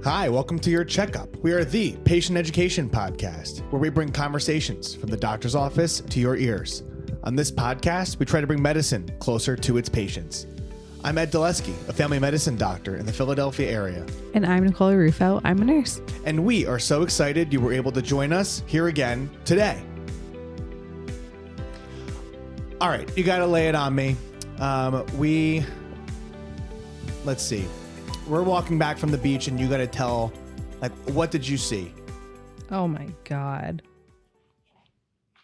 Hi, welcome to Your Checkup. We are the patient education podcast where we bring conversations from the doctor's office to your ears. On this podcast, we try to bring medicine closer to its patients. I'm Ed Dulesky, a family medicine doctor in the Philadelphia area. And I'm Nicole Rufo. I'm a nurse. And we are so excited you were able to join us here again today. All right, you got to lay it on me. Let's see. We're walking back from the beach and you got to tell, like, what did you see? Oh my God.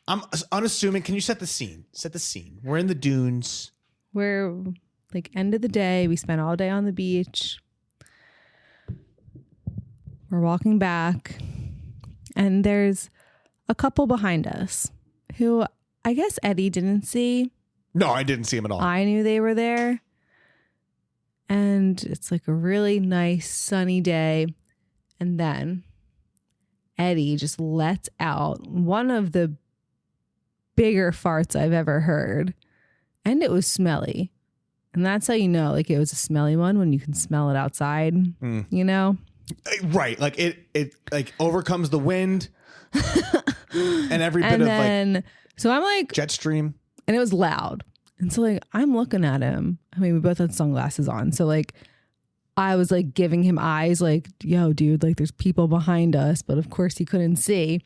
I'm unassuming. Can you set the scene? Set the scene. We're in the dunes. We're like end of the day. We spent all day on the beach. We're walking back and there's a couple behind us who I guess Eddie didn't see. No, I didn't see him at all. I knew they were there. And it's like a really nice sunny day. And then Eddie just lets out one of the bigger farts I've ever heard. And it was smelly. And that's how you know, like, it was a smelly one when you can smell it outside, you know? Right. Like it like overcomes the wind and every bit and of then, like so I'm like jet stream. And it was loud. And so like I'm looking at him. I mean, we both had sunglasses on. So like I was like giving him eyes like, yo, dude, like there's people behind us. But of course he couldn't see.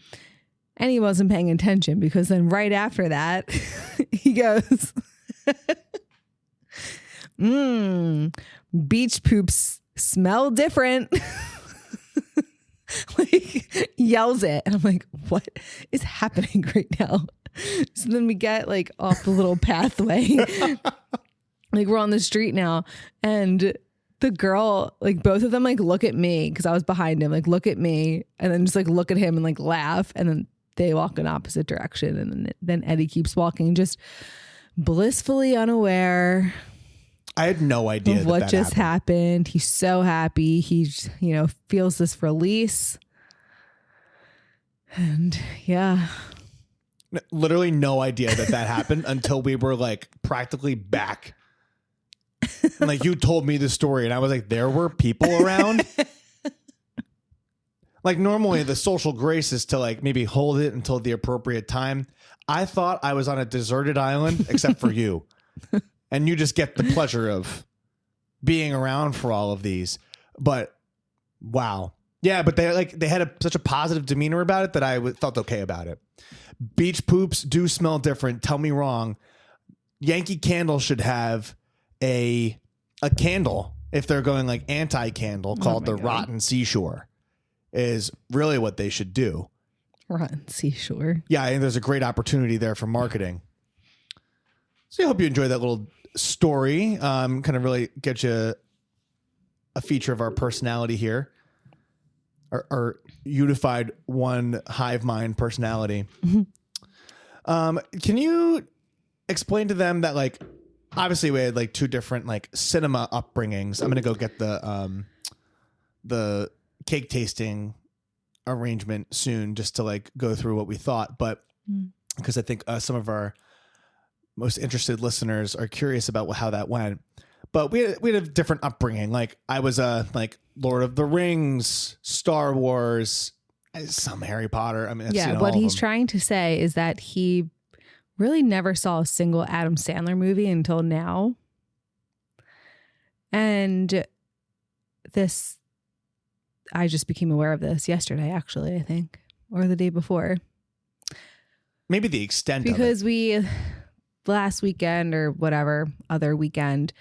And he wasn't paying attention because then right after that, he goes, beach poops smell different. Like yells it. And I'm like, what is happening right now? So then we get like off the little pathway. Like we're on the street now. And the girl, like both of them like look at me because I was behind him, like look at me and then just like look at him and like laugh. And then they walk in opposite direction. And then Eddie keeps walking just blissfully unaware. I had no idea of what just happened. He's so happy. He, you know, feels this release. And yeah. Literally no idea that happened until we were like practically back. And like you told me the story and I was like, there were people around. Like normally the social grace is to like maybe hold it until the appropriate time. I thought I was on a deserted island except for you. And you just get the pleasure of being around for all of these. But wow. Yeah, but they had such a positive demeanor about it that I felt okay about it. Beach poops do smell different. Tell me wrong. Yankee Candle should have a candle if they're going like anti-candle called the Rotten Seashore is really what they should do. Rotten Seashore. Yeah, I think there's a great opportunity there for marketing. So I hope you enjoyed that little story. Kind of really get you a feature of our personality here. Our unified one hive mind personality. Mm-hmm. Can you explain to them that like obviously we had like two different like cinema upbringings. I'm gonna go get the cake tasting arrangement soon just to like go through what we thought, but because I think some of our most interested listeners are curious about how that went. But we had a different upbringing. Like I was like Lord of the Rings, Star Wars, some Harry Potter. I mean, yeah. What he's trying to say is that he really never saw a single Adam Sandler movie until now. And this, I just became aware of this yesterday, actually, I think, or the day before. Maybe the extent because of it. Last weekend or whatever other weekend,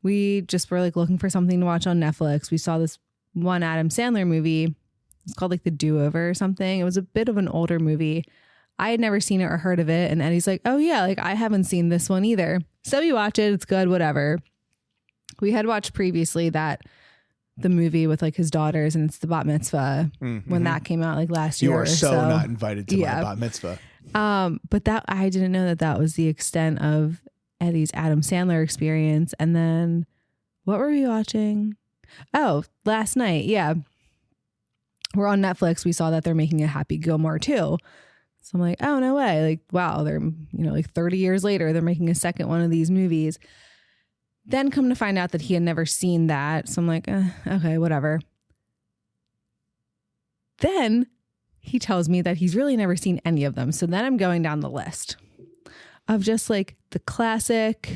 we just were like looking for something to watch on Netflix. We saw this one Adam Sandler movie. It's called like The Do-Over or something. It was a bit of an older movie. I had never seen it or heard of it. And Eddie's like, oh yeah, like I haven't seen this one either. So we watch it. It's good, whatever. We had watched previously the movie with like his daughters and it's the bat mitzvah when that came out like last year. You are so not invited to my bat mitzvah. But that I didn't know that was the extent of Eddie's Adam Sandler experience. And then what were we watching? Oh, last night. Yeah. We're on Netflix. We saw that they're making a Happy Gilmore too. So I'm like, oh, no way. Like, wow, they're, like 30 years later, they're making a second one of these movies. Then come to find out that he had never seen that. So I'm like, okay, whatever. then he tells me that he's really never seen any of them. So then I'm going down the list of just like the classic,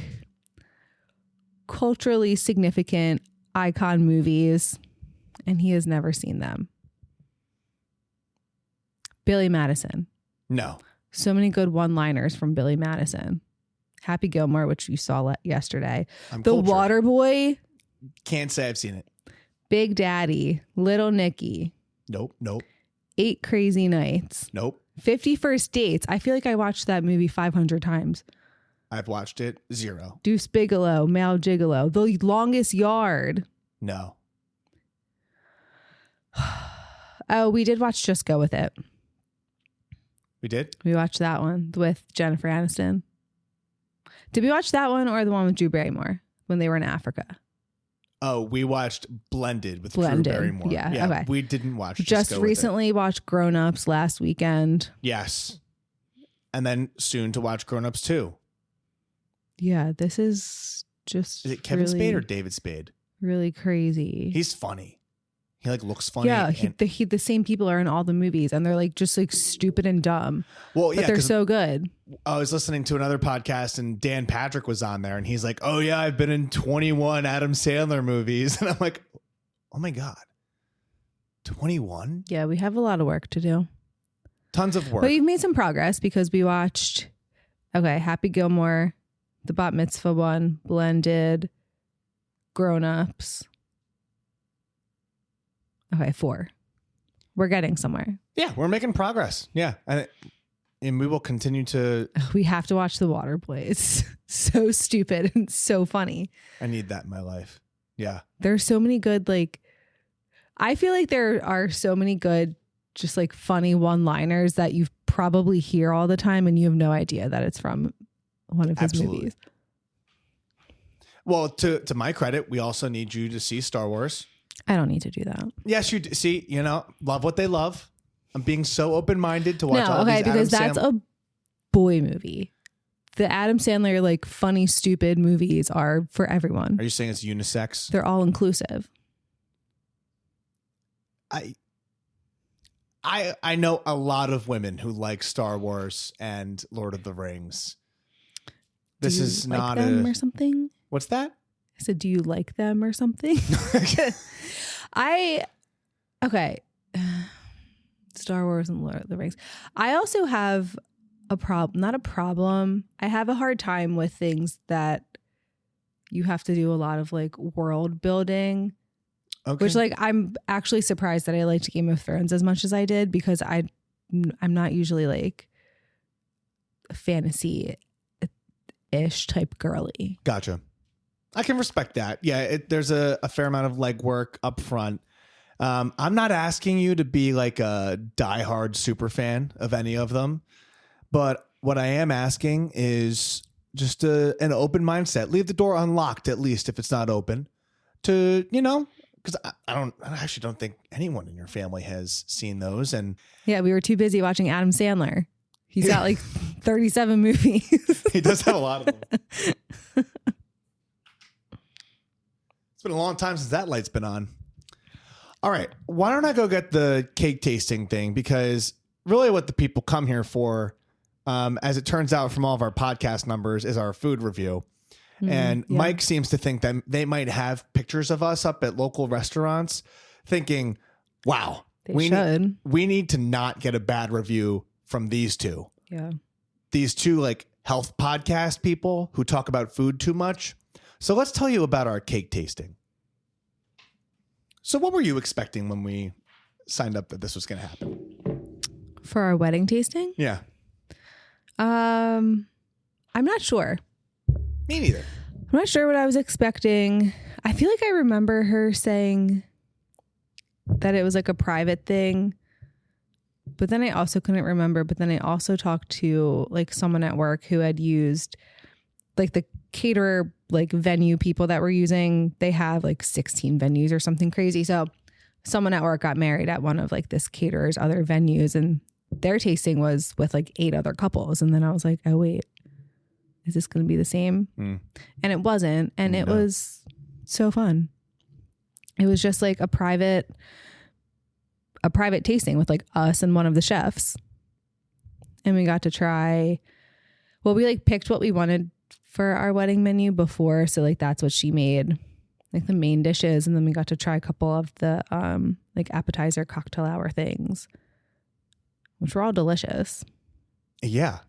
culturally significant icon movies, and he has never seen them. Billy Madison. No. So many good one-liners from Billy Madison. Happy Gilmore, which you saw yesterday. I'm The cultured. Water Boy. Can't say I've seen it. Big Daddy. Little Nicky. Nope. 8 Crazy Nights. Nope. 50 First Dates. I feel like I watched that movie 500 times. I've watched it 0. Deuce Bigelow. Male Gigolo. The Longest Yard. No. Oh, we did watch Just Go With It. We did? We watched that one with Jennifer Aniston. Did we watch that one or the one with Drew Barrymore when they were in Africa? Oh, we watched Blended with Blended. Drew Barrymore. Yeah, okay. We didn't watch Just Go With It. recently watched Grown Ups last weekend. Yes. And then soon to watch Grown Ups 2. Yeah, this is just Is it Kevin really, Spade or David Spade? really crazy. He's funny. He like looks funny. Yeah, and- the same people are in all the movies, and they're like just like stupid and dumb, well, but yeah, they're 'cause so good. I was listening to another podcast and Dan Patrick was on there and he's like, "Oh yeah, I've been in 21 Adam Sandler movies." And I'm like, "Oh my God. 21? Yeah, we have a lot of work to do, Tons of work." but we've made some progress because we watched Happy Gilmore, the Bat Mitzvah one, Blended, Grown Ups. 4. We're getting somewhere. Yeah, we're making progress. Yeah. And we will continue to. We have to watch The Water Boy. It's so stupid and so funny. I need that in my life. Yeah. There's so many good, like, I feel like there are so many good, just like funny one-liners that you probably hear all the time and you have no idea that it's from one of his Absolutely. movies. Well, to my credit, we also need you to see Star Wars. I don't need to do that. Yes, you do. See, love what they love. I'm being so open-minded to watch all these because Adam that's a boy movie. The Adam Sandler, like, funny, stupid movies are for everyone. Are you saying it's unisex? They're all inclusive. I know a lot of women who like Star Wars and Lord of the Rings. This Do you is like not them a. or something? What's that? I said, do you like them or something? Okay. Star Wars and Lord of the Rings. I also have not a problem. I have a hard time with things that you have to do a lot of like world building, Okay. which like I'm actually surprised that I liked Game of Thrones as much as I did because I'm not usually like a fantasy-ish type girly. Gotcha. I can respect that. Yeah, there's a fair amount of legwork up front. I'm not asking you to be like a diehard super fan of any of them, but what I am asking is just an open mindset. Leave the door unlocked, at least if it's not open, to because I actually don't think anyone in your family has seen those. And Yeah, we were too busy watching Adam Sandler. He's got like 37 movies. he does have a lot of them. It's been a long time since that light's been on. All right. Why don't I go get the cake tasting thing? Because really what the people come here for, as it turns out from all of our podcast numbers, is our food review. And yeah. Mike seems to think that they might have pictures of us up at local restaurants thinking, wow, we need to not get a bad review from these two. Yeah. These two like health podcast people who talk about food too much. So let's tell you about our cake tasting. So what were you expecting when we signed up that this was going to happen? For our wedding tasting? Yeah. I'm not sure. Me neither. I'm not sure what I was expecting. I feel like I remember her saying that it was like a private thing, but then I also couldn't remember. But then I also talked to like someone at work who had used like the caterer, like venue people that were using. They have like 16 venues or something crazy. So someone at work got married at one of like this caterer's other venues, and their tasting was with like 8 other couples. And then I was like, oh wait, is this going to be the same? And it wasn't. And it was so fun. It was just like a private a private tasting with like us and one of the chefs. And we got to try, well, we like picked what we wanted for our wedding menu before. So like that's what she made, like the main dishes. And then we got to try a couple of the like appetizer cocktail hour things, which were all delicious. Yeah.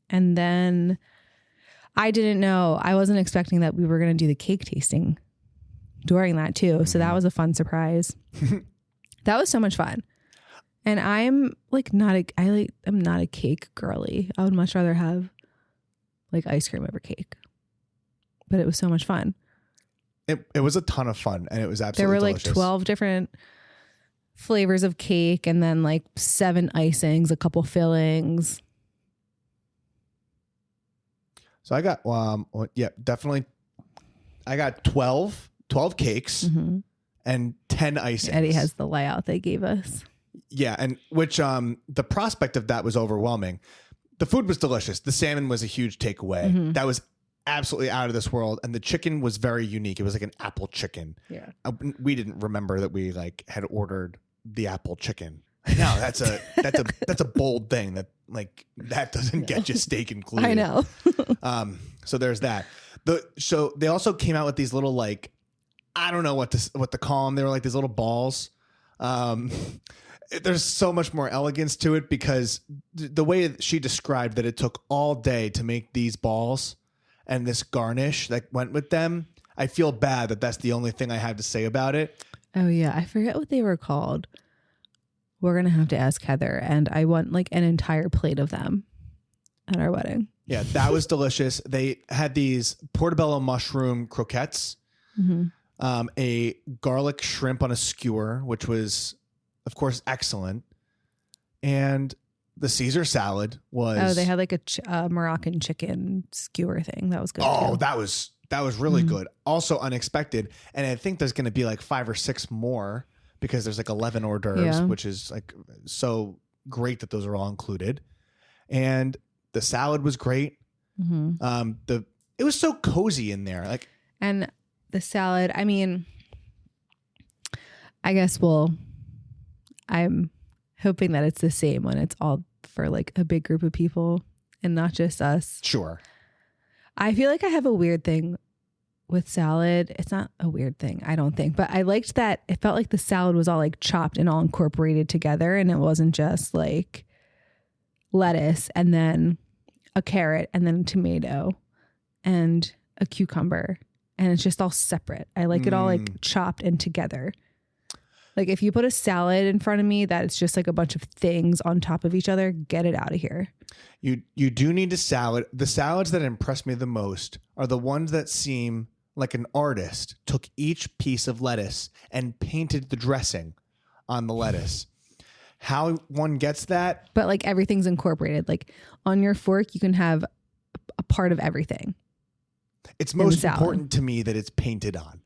And then I didn't know, I wasn't expecting that we were going to do the cake tasting during that too. Mm-hmm. So that was a fun surprise. That was so much fun. And I'm like I'm not a cake girly. I would much rather have like ice cream over cake. But it was so much fun. It was a ton of fun, and it was absolutely There were delicious. like 12 different flavors of cake, and then like 7 icings, a couple fillings. So I got definitely. I got 12 cakes and 10 icings. Eddie has the layout they gave us. Yeah, and which the prospect of that was overwhelming. The food was delicious. The salmon was a huge takeaway. That was absolutely out of this world, and the chicken was very unique. It was like an apple chicken. Yeah, we didn't remember that we like had ordered the apple chicken. No, that's a bold thing that doesn't get you steak included. I know. So there's that. So they also came out with these little like, I don't know what to call them. They were like these little balls. There's so much more elegance to it because the way she described that it took all day to make these balls and this garnish that went with them. I feel bad that that's the only thing I have to say about it. Oh yeah, I forget what they were called. We're gonna have to ask Heather, and I want like an entire plate of them at our wedding. Yeah, that was delicious. They had these portobello mushroom croquettes, a garlic shrimp on a skewer, which was, of course, excellent, and the Caesar salad was. Oh, they had like a Moroccan chicken skewer thing that was good. Oh, too. that was really good. Also unexpected, and I think there's going to be like 5 or 6 more because there's like 11 hors d'oeuvres, which is like so great that those are all included, and the salad was great. It was so cozy in there, like, and the salad. I mean, I guess I'm hoping that it's the same when it's all for like a big group of people and not just us. Sure. I feel like I have a weird thing with salad. It's not a weird thing, I don't think, but I liked that it felt like the salad was all like chopped and all incorporated together, and it wasn't just like lettuce and then a carrot and then a tomato and a cucumber, and it's just all separate. I like it all like chopped and together. Like if you put a salad in front of me that it's just like a bunch of things on top of each other, get it out of here. You do need a salad. The salads that impress me the most are the ones that seem like an artist took each piece of lettuce and painted the dressing on the lettuce. How one gets that? But like everything's incorporated. Like on your fork, you can have a part of everything. It's most important to me that it's painted on.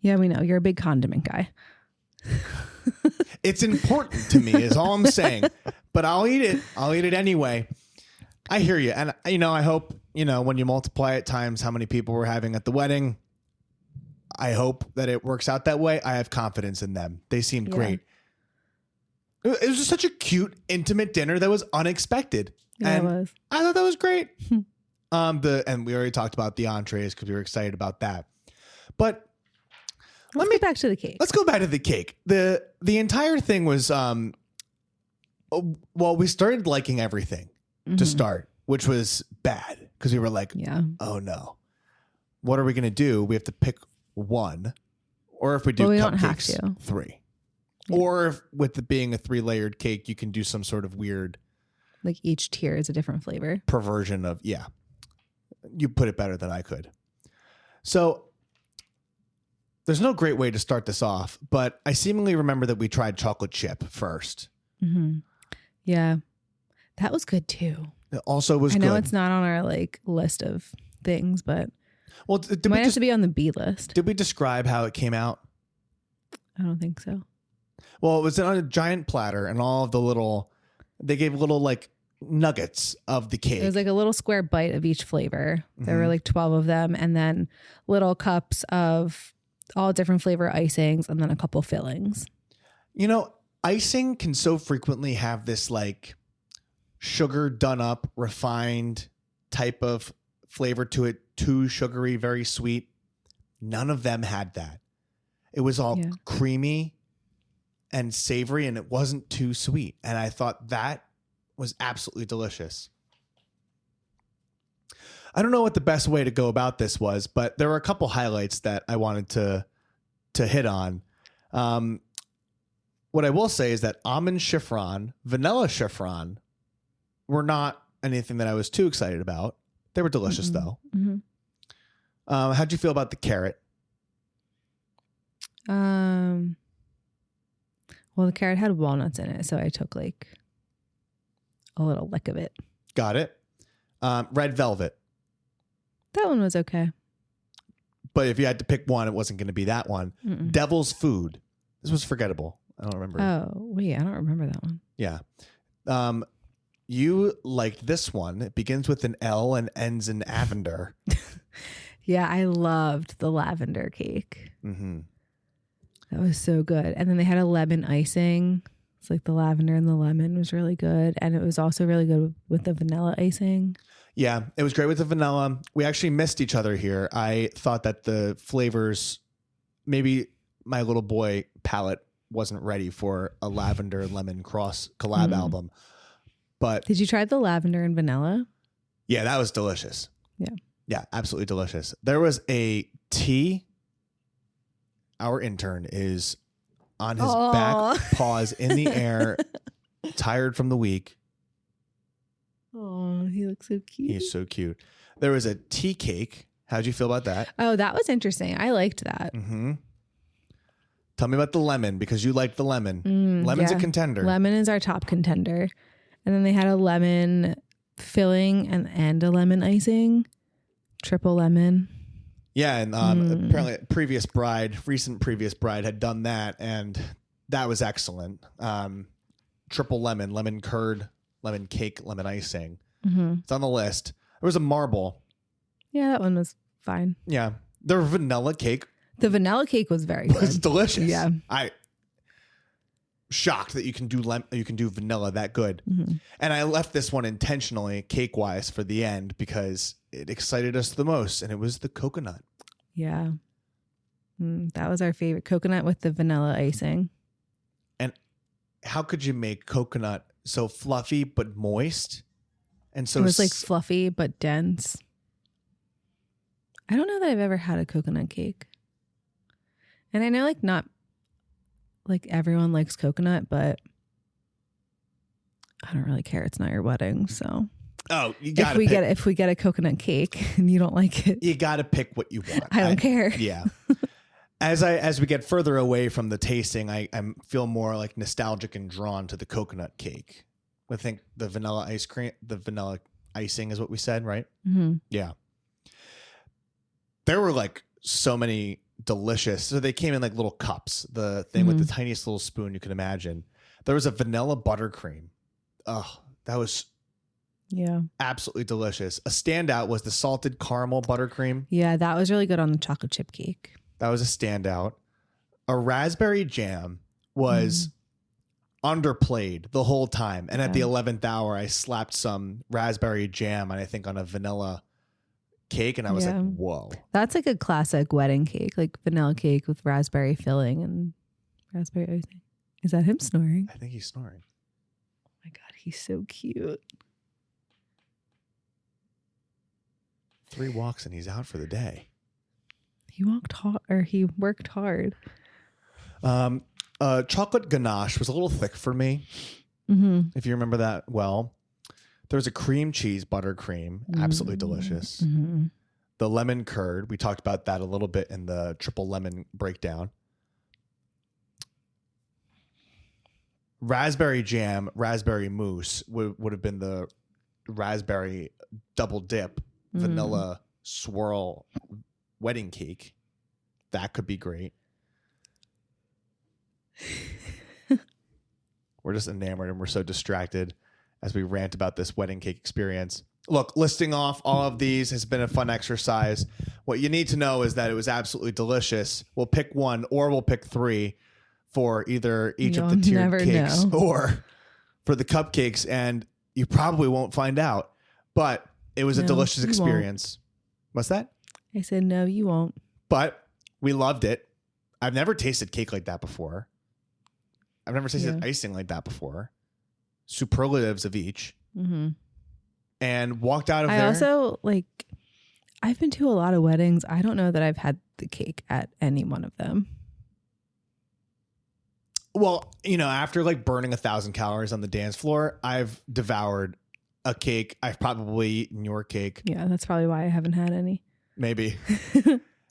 Yeah, we know. You're a big condiment guy. It's important to me is all I'm saying, but I'll eat it. I'll eat it anyway. I hear you. And, I hope, when you multiply it times how many people we're having at the wedding, I hope that it works out that way. I have confidence in them. They seemed great. It was just such a cute, intimate dinner that was unexpected. Yeah, and it was. I thought that was great. And we already talked about the entrees because we were excited about that. But let's get back to the cake. Let's go back to the cake. The entire thing was, we started liking everything to start, which was bad because we were like, oh no, what are we going to do? We have to pick one, or if we do we cupcakes, don't have to. 3. Yeah. Or if, with it being a 3-layered cake, you can do some sort of weird, like each tier is a different flavor. Perversion of, you put it better than I could. So there's no great way to start this off, but I seemingly remember that we tried chocolate chip first. Yeah, that was good too. It also was I know good. It's not on our like list of things, but it might have to be on the B list. Did we describe how it came out? I don't think so. Well, it was on a giant platter, and all of they gave little like nuggets of the cake. It was like a little square bite of each flavor. There were like 12 of them, and then little cups of all different flavor icings, and then a couple fillings. icing can so frequently have this like sugar done up, refined type of flavor to it, too sugary, very sweet. None of them had that. It was all creamy and savory, and it wasn't too sweet. And I thought that was absolutely delicious. I don't know what the best way to go about this was, but there were a couple highlights that I wanted to hit on. What I will say is that almond chiffon, vanilla chiffon were not anything that I was too excited about. They were delicious, though. Mm-hmm. How'd you feel about the carrot? Well, the carrot had walnuts in it, so I took like a little lick of it. Got it. Red velvet. That one was okay. But if you had to pick one, it wasn't going to be that one. Devil's food. This was forgettable. I don't remember. Oh, wait, I don't remember that one. Yeah. You liked this one. It begins with an L and ends in Avender. Yeah, I loved the lavender cake. Mm-hmm. That was so good. And then they had a lemon icing. It's like the lavender and the lemon was really good. And it was also really good with the vanilla icing. Yeah, it was great with the vanilla. We actually missed each other here. I thought that the flavors, maybe my little boy palate wasn't ready for a lavender lemon cross collab album. But did you try the lavender and vanilla? Yeah, that was delicious. Yeah. Yeah, absolutely delicious. There was a tea. Our intern is on his back paws in the air, tired from the week. Oh, he looks so cute. He's so cute. There was a tea cake. How'd you feel about that? Oh, that was interesting. I liked that. Mm-hmm. Tell me about the lemon, because you liked the lemon. Lemon's a contender. Lemon is our top contender. And then they had a lemon filling and a lemon icing. Triple lemon. Yeah, and apparently recent previous bride had done that, and that was excellent. Triple lemon curd, lemon cake, lemon icing. Mm-hmm. It's on the list. There was a marble. Yeah, that one was fine. Yeah. The vanilla cake. The vanilla cake was very good. It's delicious. Yeah. I shocked that you can do vanilla that good. Mm-hmm. And I left this one intentionally cake wise for the end because it excited us the most, and it was the coconut. Yeah. That was our favorite, coconut with the vanilla icing. And how could you make coconut so fluffy but moist? And so it was like fluffy but dense. I don't know that I've ever had a coconut cake. And I know like not like everyone likes coconut, but I don't really care. It's not your wedding, so. Oh, you got if we get a coconut cake and you don't like it, you got to pick what you want. I don't care. Yeah. As we get further away from the tasting, I feel more like nostalgic and drawn to the coconut cake. I think the vanilla icing is what we said, right? Mm-hmm. Yeah. There were like so many delicious. So they came in like little cups, the thing with the tiniest little spoon you can imagine. There was a vanilla buttercream. Oh, that was absolutely delicious. A standout was the salted caramel buttercream. Yeah, that was really good on the chocolate chip cake. That was a standout. A raspberry jam was underplayed the whole time. And at the 11th hour, I slapped some raspberry jam, and I think on a vanilla cake, and I was like, whoa. That's like a classic wedding cake, like vanilla cake with raspberry filling and raspberry icing. Is that him snoring? I think he's snoring. Oh my God, he's so cute. 3 walks and he's out for the day. He worked hard. Chocolate ganache was a little thick for me. Mm-hmm. If you remember that well. There was a cream cheese buttercream, absolutely delicious. Mm-hmm. The lemon curd, we talked about that a little bit in the triple lemon breakdown. Raspberry jam, raspberry mousse would have been the raspberry double dip, vanilla swirl wedding cake. That could be great. We're just enamored and we're so distracted as we rant about this wedding cake experience. Look, listing off all of these has been a fun exercise. What you need to know is that it was absolutely delicious. We'll pick one or we'll pick 3 for either each of You'll the tiered never cakes know. or for the cupcakes, and you probably won't find out. But it was a No, delicious you won't. experience. What's that? I said, no, you won't. But we loved it. I've never tasted cake like that before. I've never tasted icing like that before. Superlatives of each. Mm-hmm. And walked out of there. I also I've been to a lot of weddings. I don't know that I've had the cake at any one of them. Well, after burning 1,000 calories on the dance floor, I've devoured a cake. I've probably eaten your cake. Yeah, that's probably why I haven't had any. Maybe.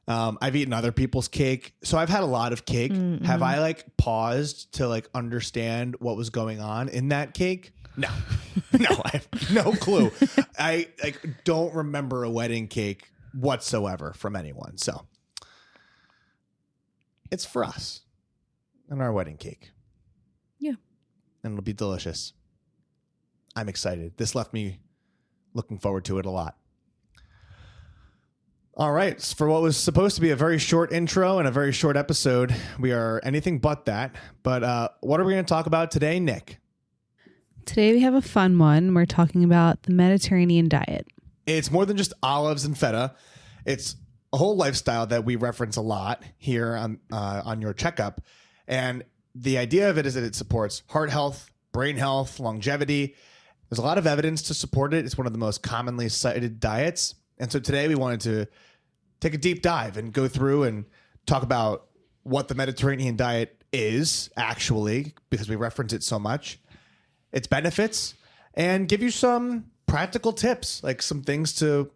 I've eaten other people's cake. So I've had a lot of cake. Mm-hmm. Have I paused to understand what was going on in that cake? No. No, I have no clue. I don't remember a wedding cake whatsoever from anyone. So it's for us and our wedding cake. Yeah. And it'll be delicious. I'm excited. This left me looking forward to it a lot. All right. For what was supposed to be a very short intro and a very short episode, we are anything but that. But what are we going to talk about today, Nick? Today we have a fun one. We're talking about the Mediterranean diet. It's more than just olives and feta. It's a whole lifestyle that we reference a lot here on your checkup. And the idea of it is that it supports heart health, brain health, longevity. There's a lot of evidence to support it. It's one of the most commonly cited diets. And so today we wanted to take a deep dive and go through and talk about what the Mediterranean diet is actually, because we reference it so much, its benefits, and give you some practical tips, like some things to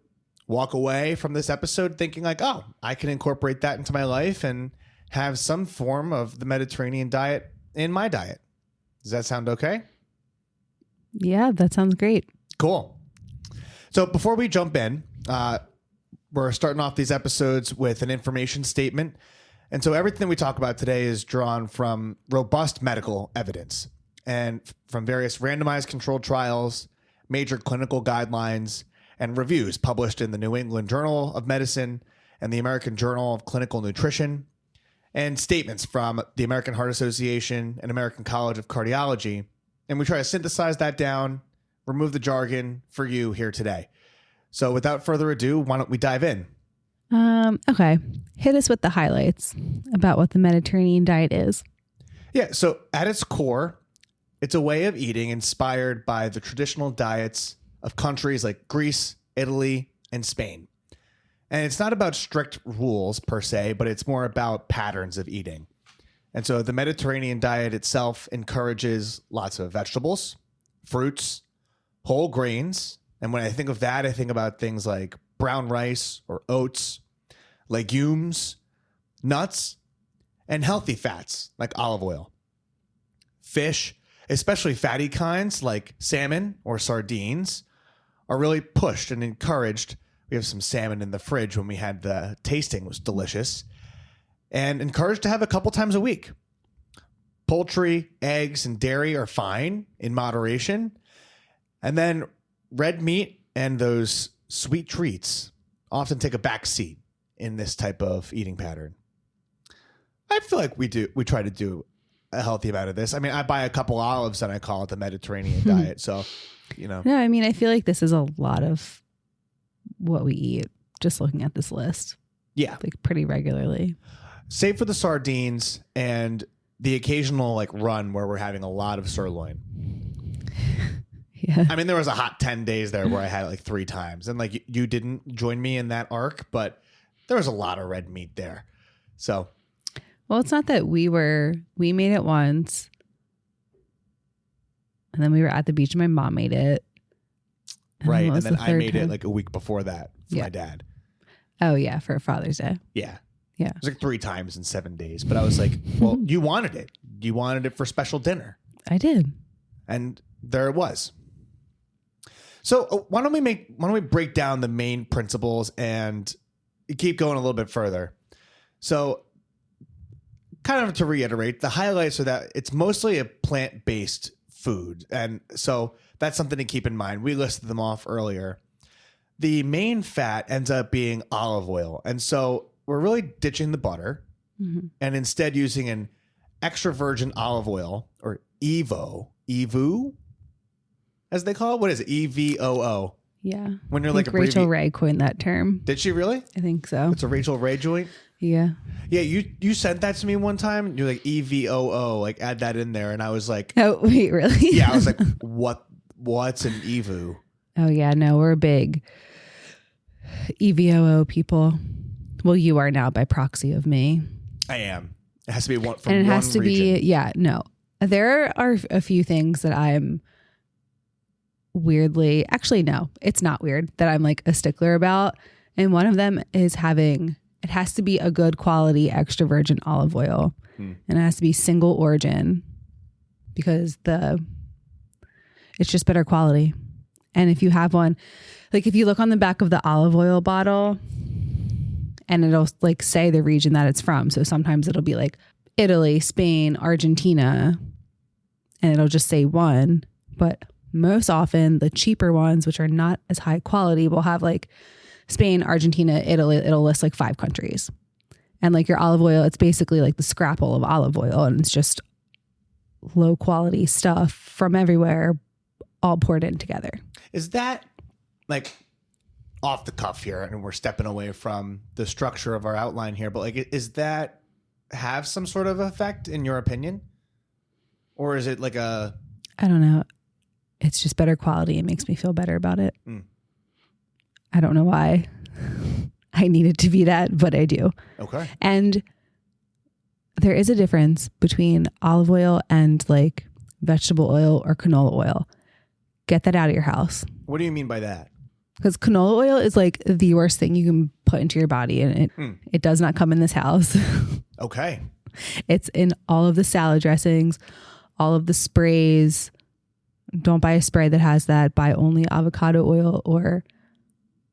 walk away from this episode thinking oh, I can incorporate that into my life and have some form of the Mediterranean diet in my diet. Does that sound okay? Yeah, that sounds great. Cool. So before we jump in, we're starting off these episodes with an information statement. And so everything we talk about today is drawn from robust medical evidence and from various randomized controlled trials, major clinical guidelines, and reviews published in the New England Journal of Medicine and the American Journal of Clinical Nutrition, and statements from the American Heart Association and American College of Cardiology. And we try to synthesize that down, remove the jargon for you here today. So without further ado, why don't we dive in? Okay. Hit us with the highlights about what the Mediterranean diet is. Yeah, so at its core, it's a way of eating inspired by the traditional diets of countries like Greece, Italy, and Spain. And it's not about strict rules per se, but it's more about patterns of eating. And so the Mediterranean diet itself encourages lots of vegetables, fruits, whole grains. And when I think of that, I think about things like brown rice or oats, legumes, nuts, and healthy fats like olive oil. Fish, especially fatty kinds like salmon or sardines, are really pushed and encouraged. We have some salmon in the fridge when we had the tasting. It was delicious. And encouraged to have a couple times a week. Poultry, eggs, and dairy are fine in moderation. And then red meat and those sweet treats often take a back seat in this type of eating pattern. I feel like we try to do a healthy amount of this. I mean, I buy a couple olives and I call it the Mediterranean diet. So, No, I mean, I feel like this is a lot of what we eat, just looking at this list. Yeah. Pretty regularly. Save for the sardines and the occasional run where we're having a lot of sirloin. Yeah. I mean, there was a hot 10 days there where I had it 3 times. And you didn't join me in that arc, but there was a lot of red meat there. So. Well, it's not that we made it once. And then we were at the beach and my mom made it. Right. And then the I third made time? it a week before that for my dad. Oh, yeah. For Father's Day. Yeah. Yeah. It was 3 times in 7 days. But I was like, well, you wanted it. You wanted it for special dinner. I did. And there it was. So why don't we break down the main principles and keep going a little bit further? So kind of to reiterate, the highlights are that it's mostly a plant-based food. And so that's something to keep in mind. We listed them off earlier. The main fat ends up being olive oil. And so we're really ditching the butter and instead using an extra virgin olive oil, or EVO, as they call it. What is it? EVOO. Yeah. When you're I like think Rachel Ray coined that term. Did she really? I think so. It's a Rachel Ray joint. Yeah. Yeah, you sent that to me one time. You're like EVOO, like add that in there, and I was like, Oh, wait, really? yeah, I was like, what's an EVO? Oh, yeah. No, we're big EVOO people. Well, you are now by proxy of me. I am. It has to be one from and it one has to region. be, yeah, no. There are a few things that I'm weirdly, actually, no, it's not weird that I'm like a stickler about. And one of them is it has to be a good quality extra virgin olive oil. And it has to be single origin because it's just better quality. And if you have one, like if you look on the back of the olive oil bottle and it'll like say the region that it's from. So sometimes it'll be like Italy, Spain, Argentina, and it'll just say one. But most often the cheaper ones, which are not as high quality, will have like Spain, Argentina, Italy. It'll list like 5 countries. And like your olive oil, it's basically like the scrapple of olive oil. And it's just low quality stuff from everywhere all poured in together. Is that like off the cuff here? And we're stepping away from the structure of our outline here. But like, is that have some sort of effect in your opinion? Or is it like I don't know. It's just better quality. It makes me feel better about it. I don't know why I need it to be that, but I do. Okay. And there is a difference between olive oil and like vegetable oil or canola oil. Get that out of your house. What do you mean by that? Because canola oil is like the worst thing you can put into your body. And it does not come in this house. Okay. It's in all of the salad dressings, all of the sprays. Don't buy a spray that has that. Buy only avocado oil or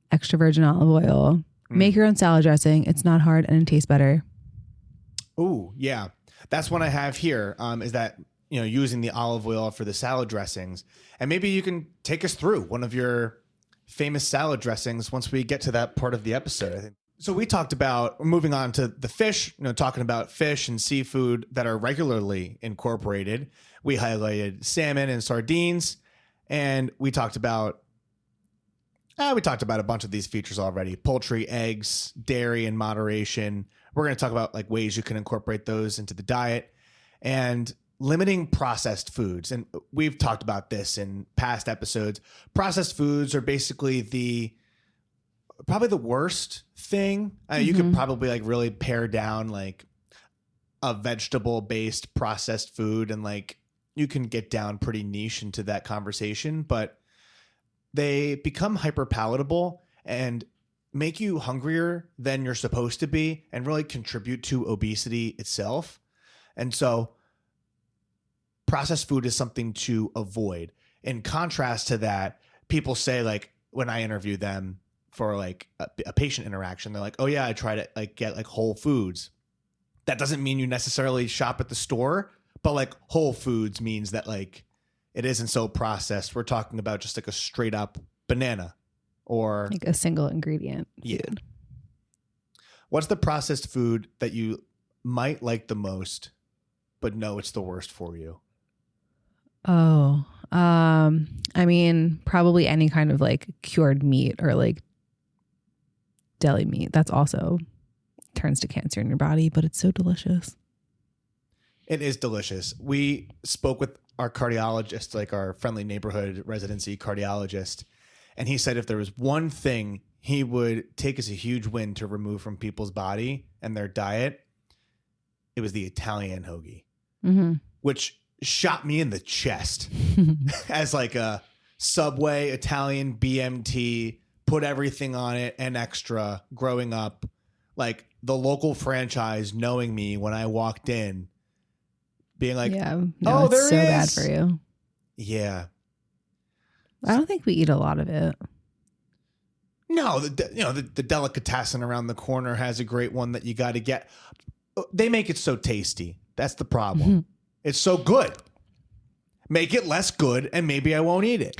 extra virgin olive oil. Make your own salad dressing. It's not hard and it tastes better. Ooh, yeah. That's what I have here, is that, using the olive oil for the salad dressings. And maybe you can take us through one of your famous salad dressings once we get to that part of the episode, I think. So we talked about, moving on to the fish, talking about fish and seafood that are regularly incorporated. We highlighted salmon and sardines, and we talked about a bunch of these features already. Poultry, eggs, dairy in moderation. We're going to talk about like ways you can incorporate those into the diet and limiting processed foods. And we've talked about this in past episodes. Processed foods are basically probably the worst thing. You could probably like really pare down like a vegetable based processed food, and like you can get down pretty niche into that conversation, but they become hyper palatable and make you hungrier than you're supposed to be and really contribute to obesity itself. And so processed food is something to avoid. In contrast to that, people say, like, when I interview them for like a patient interaction, they're like, oh yeah, I try to like get like whole foods. That doesn't mean you necessarily shop at the store, but like whole foods means that like it isn't so processed. We're talking about just like a straight up banana or like a single ingredient food. Yeah. What's the processed food that you might like the most, but know it's the worst for you? Oh, I mean, probably any kind of like cured meat or like deli meat. That's also turns to cancer in your body, but it's so delicious. It is delicious. We spoke with our cardiologist, like our friendly neighborhood residency cardiologist, and he said if there was one thing he would take as a huge win to remove from people's body and their diet, it was the Italian hoagie, which shot me in the chest as like a Subway Italian BMT, put everything on it and extra growing up. Like the local franchise knowing me when I walked in, being like, yeah, no, it's so bad for you. Yeah. I don't think we eat a lot of it. No, the delicatessen around the corner has a great one that you got to get. They make it so tasty. That's the problem. It's so good. Make it less good and maybe I won't eat it.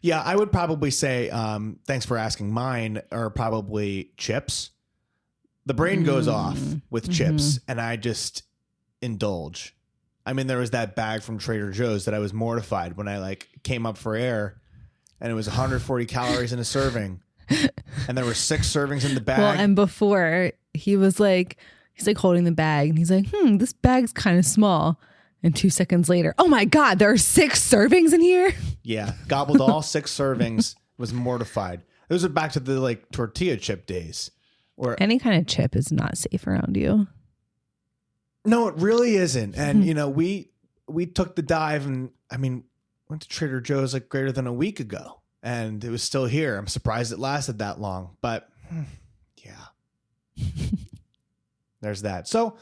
Yeah, I would probably say, thanks for asking, mine are probably chips. the brain goes off with chips, and I just indulge. I mean, there was that bag from Trader Joe's that I was mortified when I like came up for air, and it was 140 calories in a serving, and there were 6 servings in the bag. Well, and before he's like holding the bag, and he's like, this bag's kind of small. And 2 seconds later, oh my God, there are 6 servings in here. Yeah, gobbled all 6 servings. Was mortified. Those are back to the like tortilla chip days. Or any kind of chip is not safe around you. No, it really isn't. And you know, we took the dive, and I mean, went to Trader Joe's like greater than a week ago, and it was still here. I'm surprised it lasted that long, but yeah, there's that. So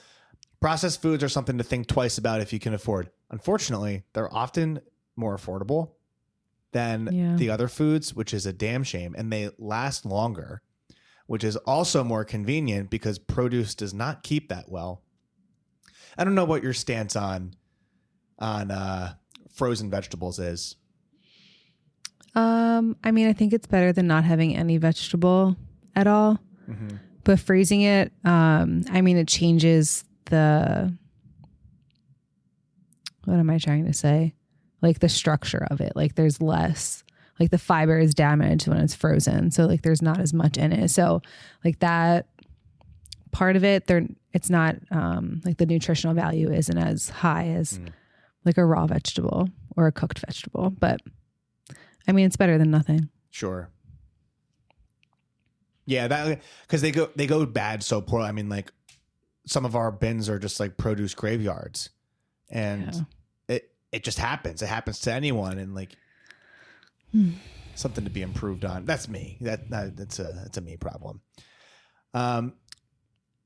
processed foods are something to think twice about if you can afford. Unfortunately, they're often more affordable than the other foods, which is a damn shame. And they last longer, which is also more convenient because produce does not keep that well. I don't know what your stance on frozen vegetables is. I mean, I think it's better than not having any vegetable at all. Mm-hmm. But freezing it, I mean, it changes what am I trying to say? Like the structure of it. Like there's less, like the fiber is damaged when it's frozen. So like there's not as much in it. So like that part of it, it's not like the nutritional value isn't as high as like a raw vegetable or a cooked vegetable. But I mean, it's better than nothing. Sure. Yeah, that because they go bad so poor. I mean, like some of our bins are just like produce graveyards, and it just happens. It happens to anyone, and like something to be improved on. That's me. That's a me problem. Any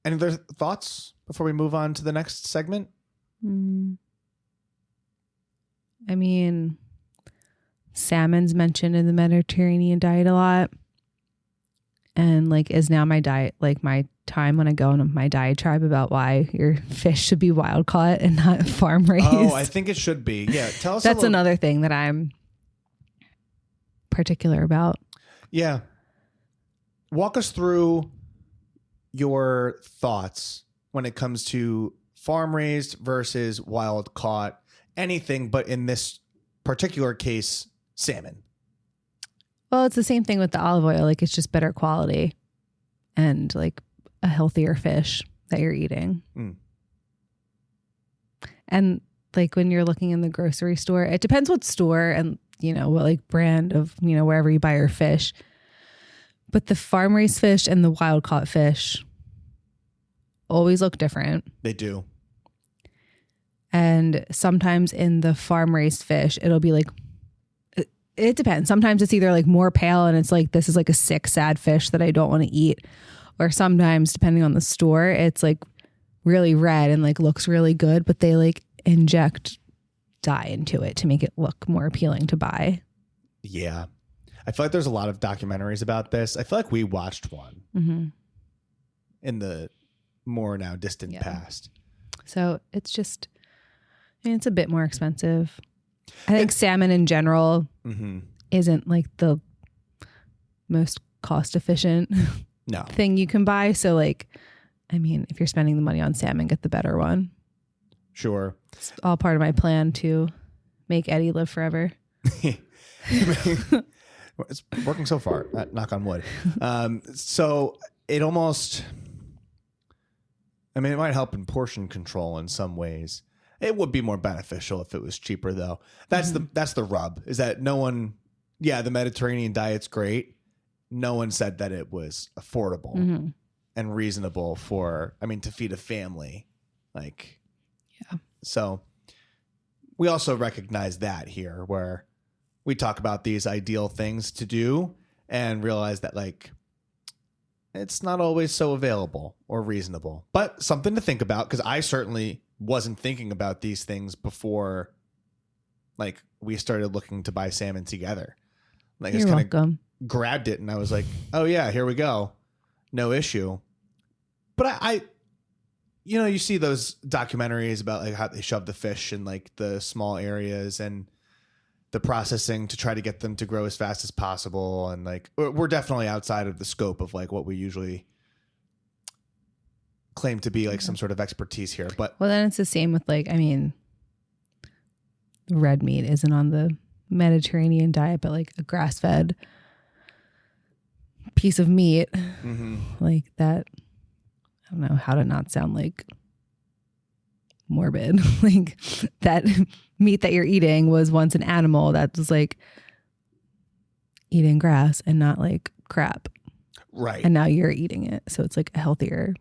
other thoughts before we move on to the next segment? I mean, salmon's mentioned in the Mediterranean diet a lot. And like is now my diet, like my time when I go on my diatribe about why your fish should be wild caught and not farm raised. Oh, I think it should be. Yeah, tell us. That's another thing that I'm particular about. Yeah. Walk us through your thoughts when it comes to farm raised versus wild caught, anything but in this particular case, salmon. Well, it's the same thing with the olive oil. Like it's just better quality and like a healthier fish that you're eating. And like when you're looking in the grocery store, it depends what store and, you know, what like brand of, you know, wherever you buy your fish. But the farm raised fish and the wild caught fish always look different. They do. And sometimes in the farm raised fish, it'll be like, it depends. Sometimes it's either like more pale and it's like, this is like a sick, sad fish that I don't want to eat. Or sometimes, depending on the store, it's like really red and like looks really good, but they like inject dye into it to make it look more appealing to buy. Yeah. I feel like there's a lot of documentaries about this. I feel like we watched one in the more now distant past. So it's just, I mean, it's a bit more expensive. I think salmon in general isn't like the most cost efficient thing you can buy. So like, I mean, if you're spending the money on salmon, get the better one. Sure. It's all part of my plan to make Eddie live forever. It's working so far, knock on wood. So it almost, I mean, it might help in portion control in some ways. It would be more beneficial if it was cheaper, though. That's the rub, is that no one, the Mediterranean diet's great. No one said that it was affordable and reasonable to feed a family. So we also recognize that here, where we talk about these ideal things to do and realize that it's not always so available or reasonable, but something to think about, because I certainly wasn't thinking about these things before we started looking to buy salmon together. You're welcome. Grabbed it and I was like, oh yeah, here we go. No issue. But I you see those documentaries about how they shove the fish in the small areas and the processing to try to get them to grow as fast as possible. And we're definitely outside of the scope of what we usually claim to be like some sort of expertise here, but Well, then it's the same with like, I mean, red meat isn't on the Mediterranean diet, but like a grass-fed piece of meat, like that, I don't know how to not sound like morbid. Like that meat that you're eating was once an animal that was like eating grass and not like crap. right. And now you're eating it. So it's like a healthier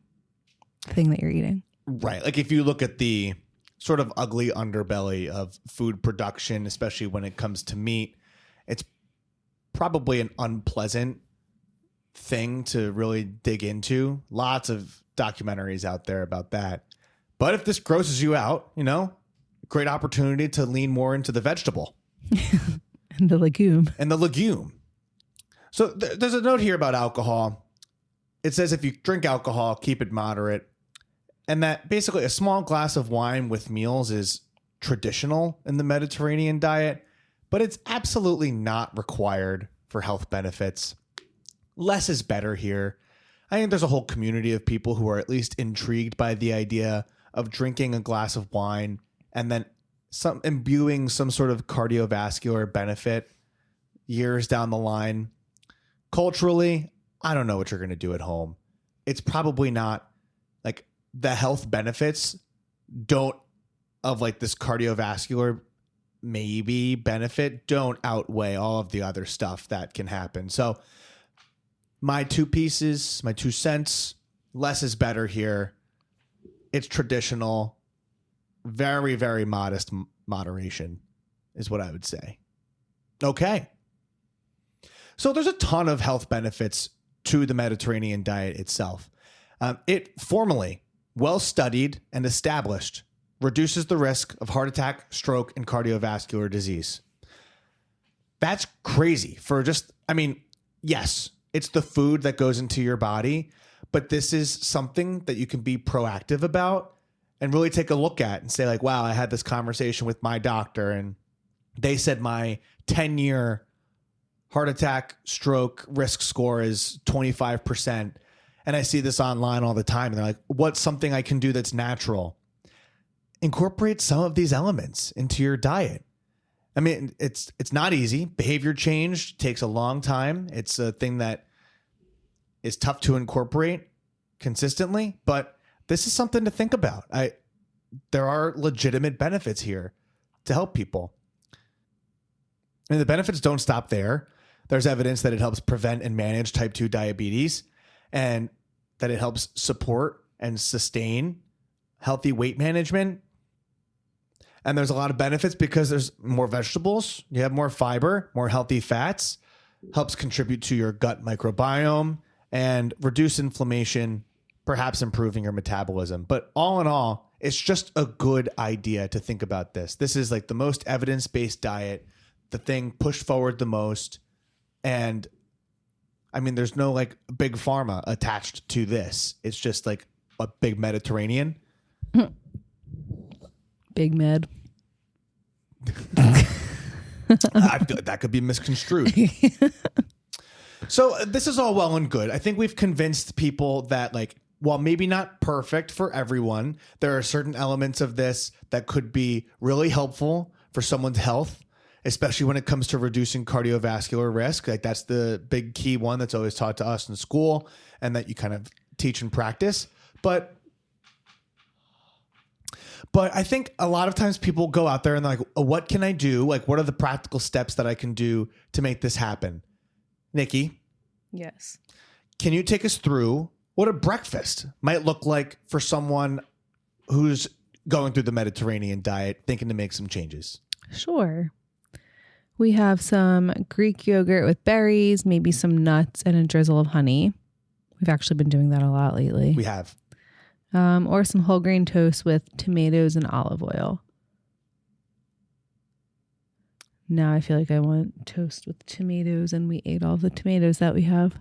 thing that you're eating. Right. Like if you look at the sort of ugly underbelly of food production, especially when it comes to meat, it's probably an unpleasant thing to really dig into. Lots of documentaries out there about that. But if this grosses you out, you know, great opportunity to lean more into the vegetable And the legume. and the legume. So there's a note here about alcohol. It says if you drink alcohol, keep it moderate. And that basically a small glass of wine with meals is traditional in the Mediterranean diet, but it's absolutely not required for health benefits. Less is better here. I think there's a whole community of people who are at least intrigued by the idea of drinking a glass of wine and then imbuing some sort of cardiovascular benefit years down the line. Culturally, I don't know what you're going to do at home. It's probably not like the health benefits of like this cardiovascular maybe benefit don't outweigh all of the other stuff that can happen. So my 2 cents, less is better here. It's traditional, very, very modest moderation is what I would say. Okay. So there's a ton of health benefits to the Mediterranean diet itself. It formally, well studied and established, reduces the risk of heart attack, stroke, and cardiovascular disease. That's crazy for just, I mean, yes, it's the food that goes into your body, but this is something that you can be proactive about and really take a look at and say like, wow, I had this conversation with my doctor and they said my 10-year heart attack, stroke risk score is 25%. And I see this online all the time. And they're like, what's something I can do that's natural? Incorporate some of these elements into your diet. I mean, it's not easy. Behavior change takes a long time. It's a thing that is tough to incorporate consistently, but this is something to think about. There are legitimate benefits here to help people. And the benefits don't stop there. There's evidence that it helps prevent and manage type 2 diabetes and that it helps support and sustain healthy weight management. And there's a lot of benefits because there's more vegetables, you have more fiber, more healthy fats, helps contribute to your gut microbiome and reduce inflammation, perhaps improving your metabolism. But all in all, it's just a good idea to think about this. This is like the most evidence-based diet, the thing pushed forward the most. And I mean, there's no like big pharma attached to this. It's just like a big Mediterranean. Big med. I feel like that could be misconstrued. So this is all well and good. I think we've convinced people that like, while maybe not perfect for everyone, there are certain elements of this that could be really helpful for someone's health, especially when it comes to reducing cardiovascular risk. Like that's the big key one that's always taught to us in school and that you kind of teach and practice. But I think a lot of times people go out there and they're like, oh, what can I do? Like, what are the practical steps that I can do to make this happen? Nikki? Yes. Can you take us through what a breakfast might look like for someone who's going through the Mediterranean diet, thinking to make some changes? Sure. We have some Greek yogurt with berries, maybe some nuts, and a drizzle of honey. We've actually been doing that a lot lately. We have. Or some whole grain toast with tomatoes and olive oil. Now I feel like I want toast with tomatoes, and we ate all the tomatoes that we have.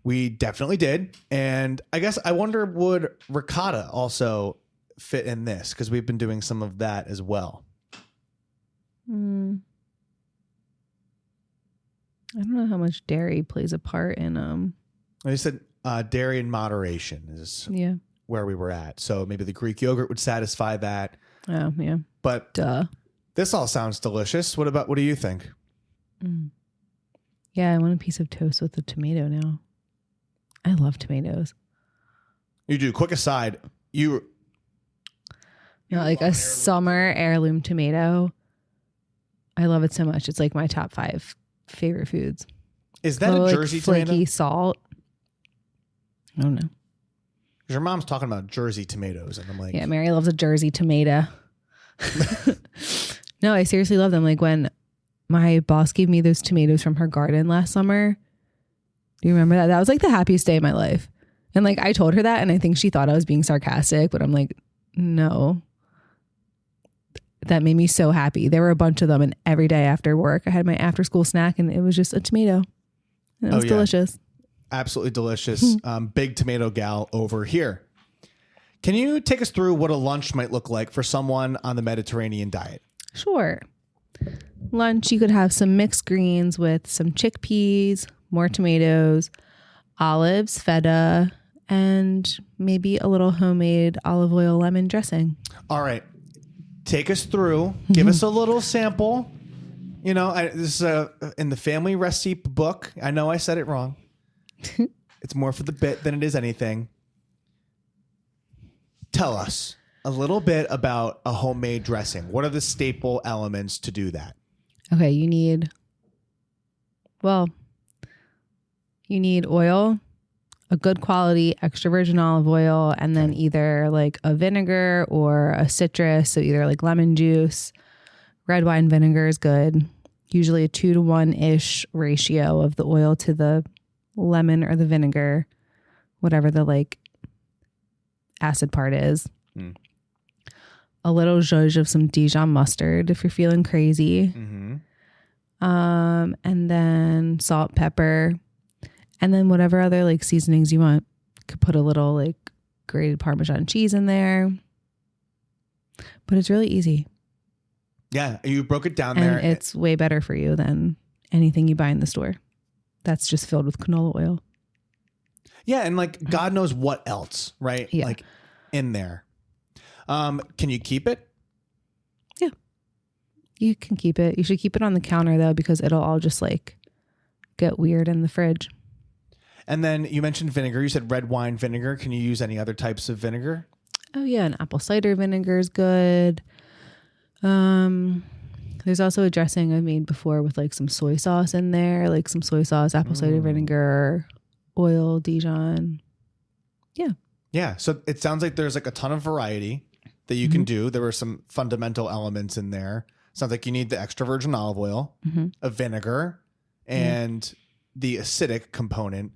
We definitely did. And I guess I wonder, would ricotta also fit in this? Because we've been doing some of that as well. I don't know how much dairy plays a part in You said dairy in moderation is yeah. where we were at. So maybe the Greek yogurt would satisfy that. Oh, yeah. But Duh. this all sounds delicious. What do you think? Yeah, I want a piece of toast with a tomato now. I love tomatoes. You do. Quick aside, Like a summer heirloom tomato. I love it so much. It's like my top 5 favorite foods. is that a Jersey flaky tomato? salt. I don't know. 'Cause your mom's talking about Jersey tomatoes, and I'm like, Yeah, Mary loves a Jersey tomato. No, I seriously love them. Like when my boss gave me those tomatoes from her garden last summer. Do you remember that? That was like the happiest day of my life. And like I told her that, and I think she thought I was being sarcastic, but I'm like, no. That made me so happy. There were a bunch of them, and every day after work, I had my after school snack, and it was just a tomato. And it was delicious. Absolutely delicious. Big tomato gal over here. Can you take us through what a lunch might look like for someone on the Mediterranean diet? Sure. Lunch, you could have some mixed greens with some chickpeas, more tomatoes, olives, feta, and maybe a little homemade olive oil lemon dressing. All right. Take us through. Give us a little sample. You know, this is in the family recipe book. I know I said it wrong. It's more for the bit than it is anything. Tell us a little bit about a homemade dressing. What are the staple elements to do that? Okay, you need oil, a good quality extra virgin olive oil, and then either like a vinegar or a citrus. So either like lemon juice, red wine vinegar is good. Usually a 2-to-1-ish ratio of the oil to the lemon or the vinegar, whatever the like acid part is. A little zhuzh of some Dijon mustard if you're feeling crazy. And then salt, pepper, and then whatever other like seasonings you want. Could put a little like grated Parmesan cheese in there. But it's really easy. Yeah, you broke it down And there. it's way better for you than anything you buy in the store. That's just filled with canola oil. Yeah, and like God knows what else, right? Yeah. Like in there. Can you keep it? Yeah. You can keep it. You should keep it on the counter though, because it'll all just like get weird in the fridge. And then you mentioned vinegar. You said red wine vinegar. Can you use any other types of vinegar? Oh yeah, and apple cider vinegar is good. There's also a dressing I've made before with like some soy sauce in there, like some soy sauce, apple cider vinegar, oil, Dijon. Yeah. Yeah. So it sounds like there's like a ton of variety that you can do. There were some fundamental elements in there. Sounds like you need the extra virgin olive oil, a vinegar, and the acidic component.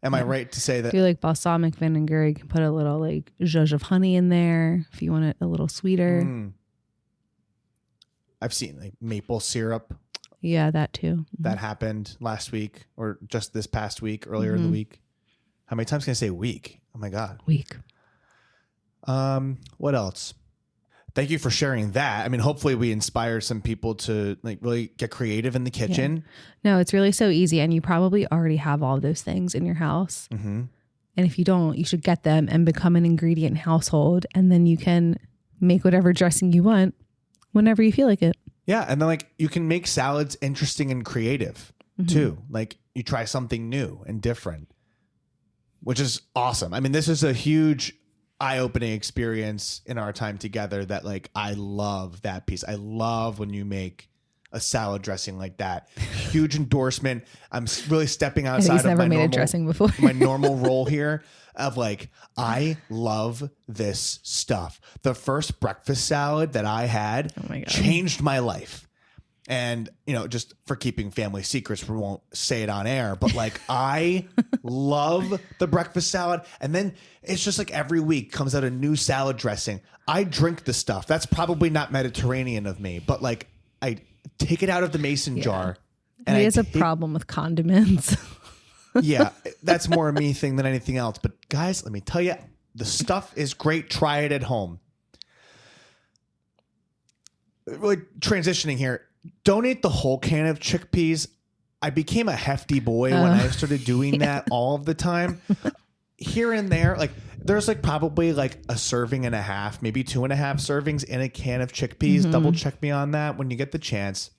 Am I right to say that? If you like balsamic vinegar, you can put a little like zhuzh of honey in there if you want it a little sweeter. I've seen like maple syrup. Yeah, that too. That happened last week or just this past week, earlier in the week. How many times can I say week? Oh my God. Week. What else? Thank you for sharing that. I mean, hopefully we inspire some people to like really get creative in the kitchen. No, it's really so easy. And you probably already have all those things in your house. And if you don't, you should get them and become an ingredient household. And then you can make whatever dressing you want whenever you feel like it. Yeah. And then like you can make salads interesting and creative too. Like you try something new and different, which is awesome. I mean, this is a huge eye-opening experience in our time together that like I love that piece. I love when you make a salad dressing like that. Huge endorsement. I'm really stepping outside of never my made normal, a dressing before. my normal role here of like, I love this stuff. The first breakfast salad that I had changed my life. And, you know, just for keeping family secrets, we won't say it on air, but like I love the breakfast salad. And then it's just like every week comes out a new salad dressing. I drink the stuff. That's probably not Mediterranean of me, but like I take it out of the mason jar. And he has a problem with condiments. Yeah, that's more a me thing than anything else. But guys, let me tell you, the stuff is great. Try it at home. Really transitioning here. Don't eat the whole can of chickpeas. I became a hefty boy when I started doing that all of the time. here and there, like there's like probably like a serving and a half, maybe 2.5 servings in a can of chickpeas. Double check me on that when you get the chance.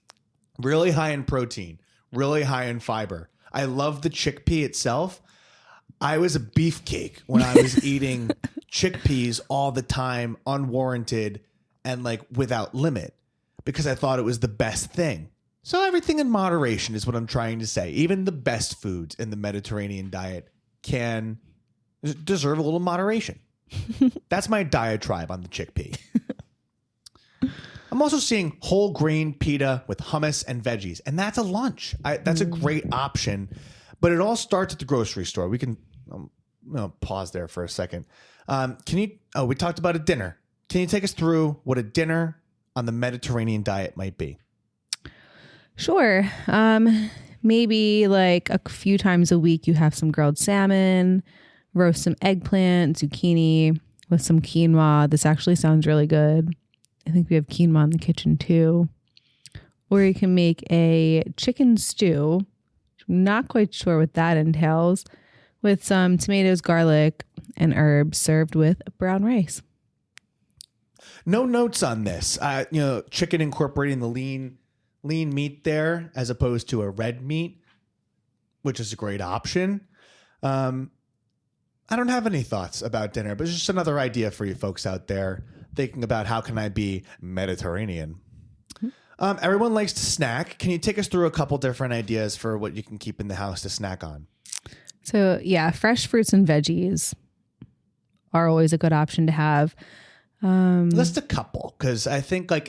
Really high in protein, really high in fiber. I love the chickpea itself. I was a beefcake when I was eating chickpeas all the time, unwarranted and like without limit, because I thought it was the best thing. So everything in moderation is what I'm trying to say. Even the best foods in the Mediterranean diet can deserve a little moderation. That's my diatribe on the chickpea. I'm also seeing whole grain pita with hummus and veggies, and that's a lunch. That's a great option, but it all starts at the grocery store. We can pause there for a second. We talked about a dinner. Can you take us through what a dinner on the Mediterranean diet might be? Sure. Maybe like a few times a week you have some grilled salmon, roast some eggplant, zucchini with some quinoa. This actually sounds really good. I think we have quinoa in the kitchen too. Or you can make a chicken stew. Not quite sure what that entails, with some tomatoes, garlic, and herbs served with brown rice. No notes on this. Chicken incorporating the lean meat there as opposed to a red meat, which is a great option. I don't have any thoughts about dinner, but it's just another idea for you folks out there thinking about how can I be Mediterranean. Everyone likes to snack. Can you take us through a couple different ideas for what you can keep in the house to snack on? So yeah, fresh fruits and veggies are always a good option to have. List a couple, because I think like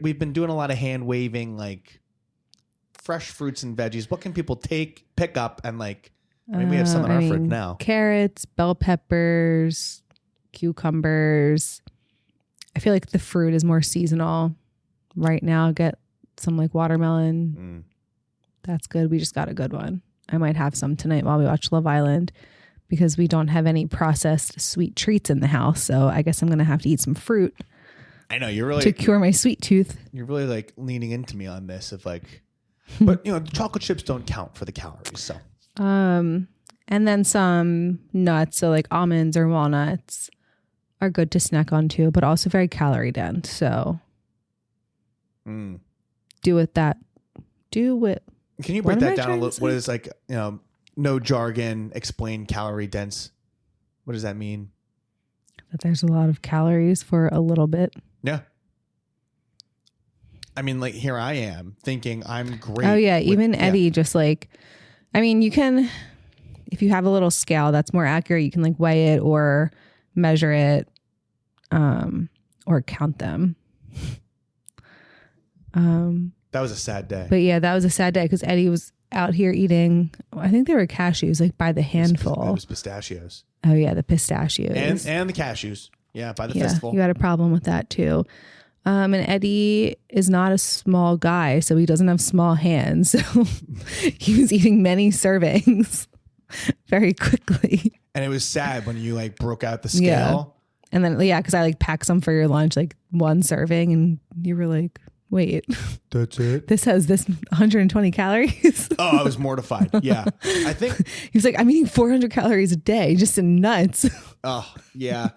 we've been doing a lot of hand waving, like fresh fruits and veggies. What can people pick up and like, we have some in our fridge now. Carrots, bell peppers, cucumbers. I feel like the fruit is more seasonal right now. Get some like watermelon. That's good. We just got a good one. I might have some tonight while we watch Love Island, because we don't have any processed sweet treats in the house. So I guess I'm going to have to eat some fruit. I know you're really to cure my sweet tooth. You're really like leaning into me on this of like, but the chocolate chips don't count for the calories. So, and then some nuts. So like almonds or walnuts are good to snack on too, but also very calorie dense. So do it. Can you break that down a little? What is like, no jargon, explain calorie dense. What does that mean? That there's a lot of calories for a little bit. Yeah. I mean, like here I am thinking I'm great. Oh yeah. Even Eddie just like, you can, if you have a little scale that's more accurate, you can like weigh it or measure it, or count them. That was a sad day. But yeah, that was a sad day because Eddie was out here eating, I think they were cashews, like by the handful. It was pistachios. Oh yeah, the pistachios. And the cashews. Yeah, by the fistful. You had a problem with that too. And Eddie is not a small guy, so he doesn't have small hands. So he was eating many servings very quickly. And it was sad when you like broke out the scale. Yeah. And then, because I like packed some for your lunch, like one serving, and you were like, wait, that's it? This has 120 calories? Oh, I was mortified. Yeah. I think he was like, I'm eating 400 calories a day just in nuts. Oh, yeah.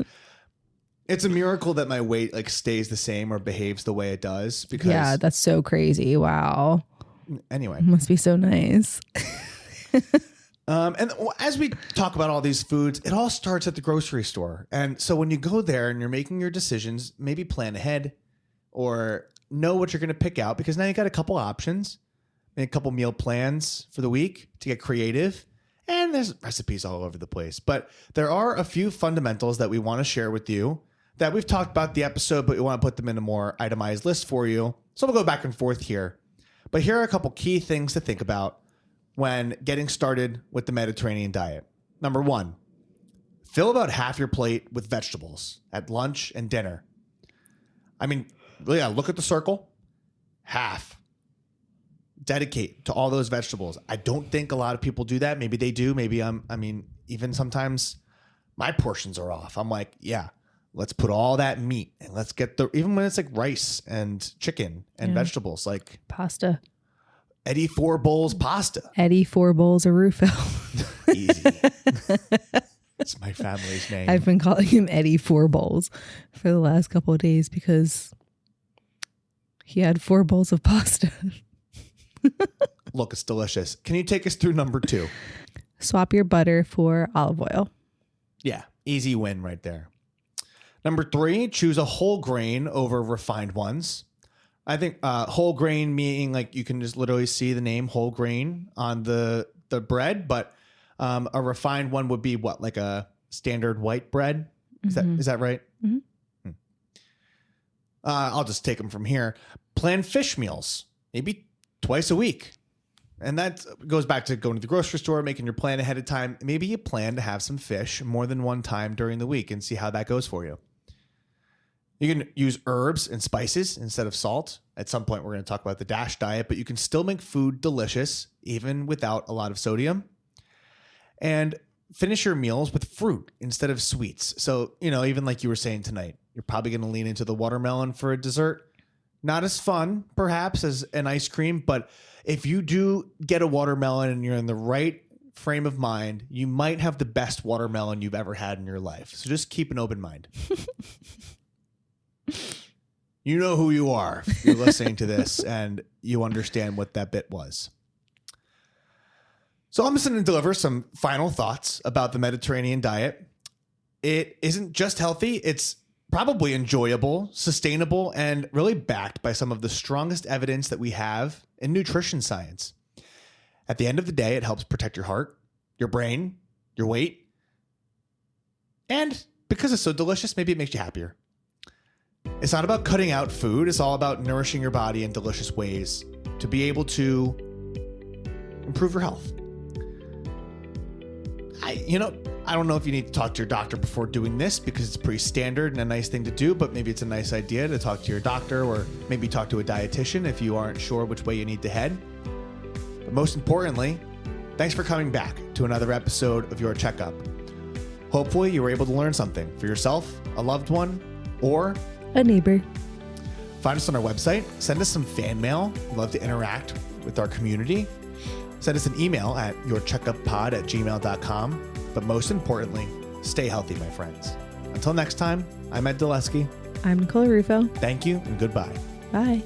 It's a miracle that my weight like stays the same or behaves the way it does, because that's so crazy. Wow. Anyway, it must be so nice. And as we talk about all these foods, it all starts at the grocery store. And so when you go there and you're making your decisions, maybe plan ahead or know what you're going to pick out, because now you got a couple options, and a couple meal plans for the week to get creative. And there's recipes all over the place. But there are a few fundamentals that we want to share with you that we've talked about the episode, but we want to put them in a more itemized list for you. So we'll go back and forth here. But here are a couple key things to think about when getting started with the Mediterranean diet. Number one, fill about half your plate with vegetables at lunch and dinner. Look at the circle. Half. Dedicate to all those vegetables. I don't think a lot of people do that. Maybe they do. Maybe even sometimes my portions are off. I'm like, yeah, let's put all that meat and let's get even when it's like rice and chicken and vegetables, like pasta. Eddie 4 bowls pasta. Eddie 4 bowls of Rufo. Easy. It's my family's name. I've been calling him Eddie Four Bowls for the last couple of days because he had 4 bowls of pasta. Look, it's delicious. Can you take us through number 2? Swap your butter for olive oil. Yeah, easy win right there. Number 3, choose a whole grain over refined ones. I think whole grain meaning like you can just literally see the name whole grain on the bread, but a refined one would be what, like a standard white bread? Is that right? Mm-hmm. I'll just take them from here. Plan fish meals, maybe twice a week. And that goes back to going to the grocery store, making your plan ahead of time. Maybe you plan to have some fish more than one time during the week and see how that goes for you. You can use herbs and spices instead of salt. At some point, we're going to talk about the DASH diet, but you can still make food delicious even without a lot of sodium. And finish your meals with fruit instead of sweets. So, even like you were saying tonight, you're probably going to lean into the watermelon for a dessert. Not as fun, perhaps, as an ice cream, but if you do get a watermelon and you're in the right frame of mind, you might have the best watermelon you've ever had in your life. So just keep an open mind. You know who you are if you're listening to this and you understand what that bit was. So I'm just going to deliver some final thoughts about the Mediterranean diet. It isn't just healthy, it's probably enjoyable, sustainable, and really backed by some of the strongest evidence that we have in nutrition science. At the end of the day, it helps protect your heart, your brain, your weight, and because it's so delicious, maybe it makes you happier. It's not about cutting out food. It's all about nourishing your body in delicious ways to be able to improve your health. I don't know if you need to talk to your doctor before doing this because it's pretty standard and a nice thing to do, but maybe it's a nice idea to talk to your doctor or maybe talk to a dietitian if you aren't sure which way you need to head. But most importantly, thanks for coming back to another episode of Your Checkup. Hopefully you were able to learn something for yourself, a loved one, or a neighbor. Find us on our website. Send us some fan mail. We'd love to interact with our community. Send us an email at yourcheckuppod@gmail.com. But most importantly, stay healthy, my friends. Until next time, I'm Ed Dulesky. I'm Nicole Rufo. Thank you and goodbye. Bye.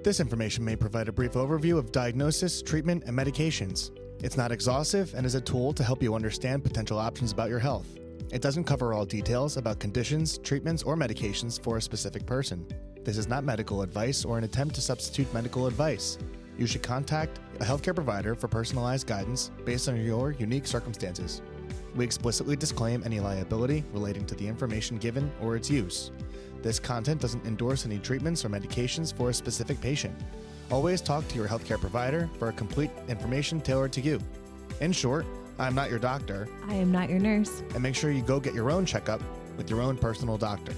This information may provide a brief overview of diagnosis, treatment, and medications. It's not exhaustive and is a tool to help you understand potential options about your health. It doesn't cover all details about conditions, treatments, or medications for a specific person. This is not medical advice or an attempt to substitute medical advice. You should contact a healthcare provider for personalized guidance based on your unique circumstances. We explicitly disclaim any liability relating to the information given or its use. This content doesn't endorse any treatments or medications for a specific patient. Always talk to your healthcare provider for complete information tailored to you. In short, I'm not your doctor. I am not your nurse. And make sure you go get your own checkup with your own personal doctor.